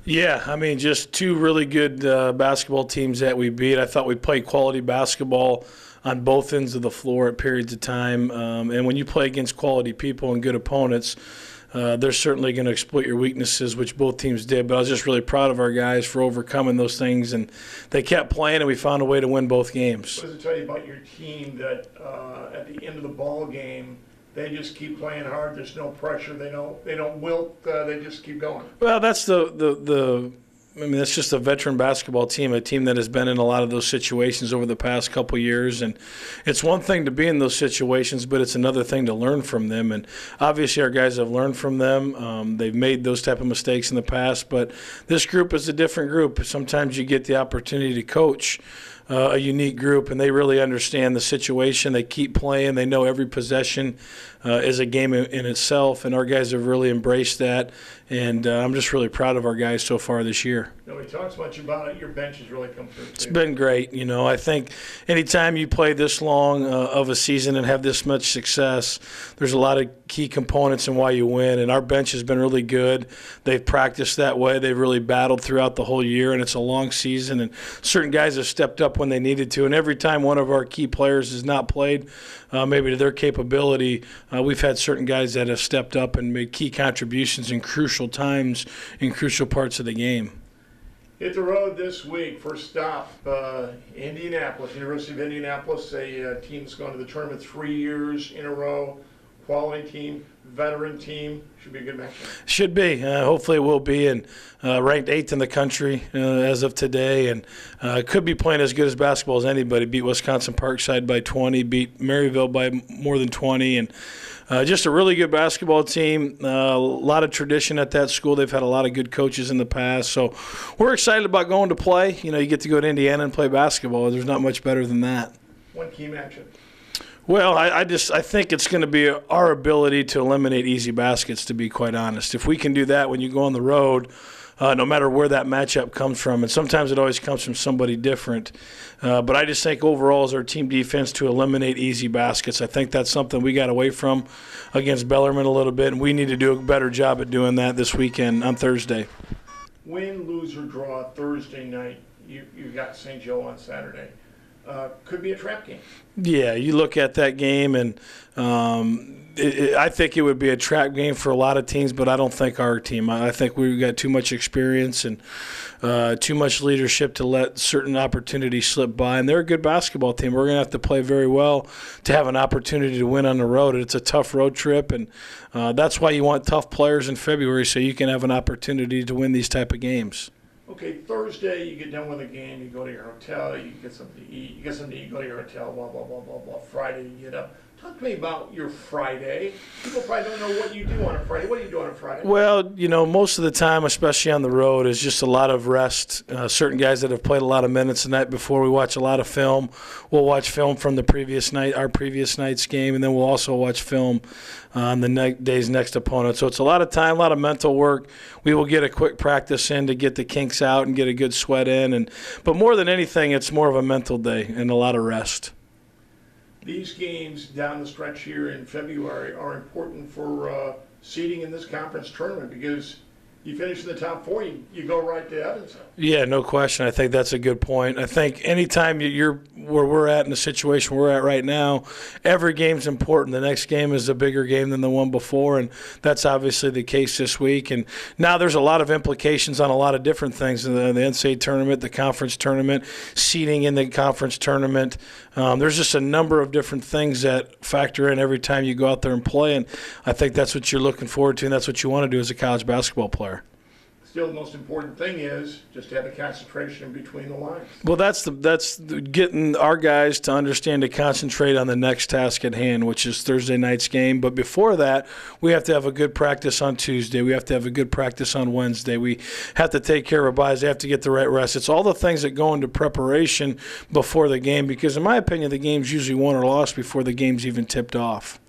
Yeah, I mean, just two really good basketball teams that we beat. I thought we played quality basketball on both ends of the floor at periods of time. And when you play against quality people and good opponents, they're certainly going to exploit your weaknesses, which both teams did. But I was just really proud of our guys for overcoming those things. And they kept playing, and we found a way to win both games. What does it tell you about your team that at the end of the ball game, they just keep playing hard? There's no pressure. They don't wilt. They just keep going. Well, that's that's just a veteran basketball team, a team that has been in a lot of those situations over the past couple years. And it's one thing to be in those situations, but it's another thing to learn from them. And obviously our guys have learned from them. They've made those type of mistakes in the past, but this group is a different group. Sometimes you get the opportunity to coach a unique group, and they really understand the situation. They keep playing. They know every possession is a game in itself, and our guys have really embraced that. And I'm just really proud of our guys so far this year. Nobody talks much about it. Your bench has really come through, too. It's been great. I think anytime you play this long of a season and have this much success, there's a lot of key components in why you win, and our bench has been really good. They've practiced that way. They've really battled throughout the whole year, and it's a long season, and certain guys have stepped up when they needed to. And every time one of our key players has not played, maybe to their capability, we've had certain guys that have stepped up and made key contributions in crucial times, in crucial parts of the game. Hit the road this week. First stop, Indianapolis, University of Indianapolis, a team that's gone to the tournament 3 years in a row. Quality team, veteran team. Should be a good matchup. Should be. Hopefully it will be. And ranked 8th in the country as of today. And could be playing as good as basketball as anybody. Beat Wisconsin Parkside by 20. Beat Maryville by more than 20. And just a really good basketball team. A lot of tradition at that school. They've had a lot of good coaches in the past. So we're excited about going to play. You get to go to Indiana and play basketball. There's not much better than that. One key matchup. Well, I think it's going to be our ability to eliminate easy baskets, to be quite honest. If we can do that when you go on the road, no matter where that matchup comes from, and sometimes it always comes from somebody different. But I just think overall as our team defense to eliminate easy baskets. I think that's something we got away from against Bellarmine a little bit, and we need to do a better job at doing that this weekend on Thursday. Win, lose, or draw Thursday night. You got St. Joe on Saturday. Could be a trap game. Yeah, you look at that game, and I think it would be a trap game for a lot of teams, but I don't think our team. I think we've got too much experience and too much leadership to let certain opportunities slip by. And they're a good basketball team. We're going to have to play very well to have an opportunity to win on the road. It's a tough road trip, and that's why you want tough players in February so you can have an opportunity to win these type of games. Okay, Thursday, you get done with the game, you go to your hotel, you get something to eat, go to your hotel, blah, blah, blah, blah, blah. Friday, you get up. Talk to me about your Friday. People probably don't know what you do on a Friday. What do you do on a Friday? Well, most of the time, especially on the road, is just a lot of rest. Certain guys that have played a lot of minutes the night before, we watch a lot of film. We'll watch film from the previous night, our previous night's game, and then we'll also watch film on the day's next opponent. So it's a lot of time, a lot of mental work. We will get a quick practice in to get the kinks out and get a good sweat in. But more than anything, it's more of a mental day and a lot of rest. These games down the stretch here in February are important for seeding in this conference tournament because you finish in the top 4, you go right to Evansville. Yeah, no question. I think that's a good point. I think anytime you're where we're at in the situation we're at right now, every game's important. The next game is a bigger game than the one before, and that's obviously the case this week. And now there's a lot of implications on a lot of different things, the NCAA tournament, the conference tournament, seeding in the conference tournament. There's just a number of different things that factor in every time you go out there and play, and I think that's what you're looking forward to, and that's what you want to do as a college basketball player. Still, the most important thing is just to have a concentration between the lines. Well, that's getting our guys to understand to concentrate on the next task at hand, which is Thursday night's game. But before that, we have to have a good practice on Tuesday. We have to have a good practice on Wednesday. We have to take care of our bodies. They have to get the right rest. It's all the things that go into preparation before the game because, in my opinion, the game's usually won or lost before the game's even tipped off.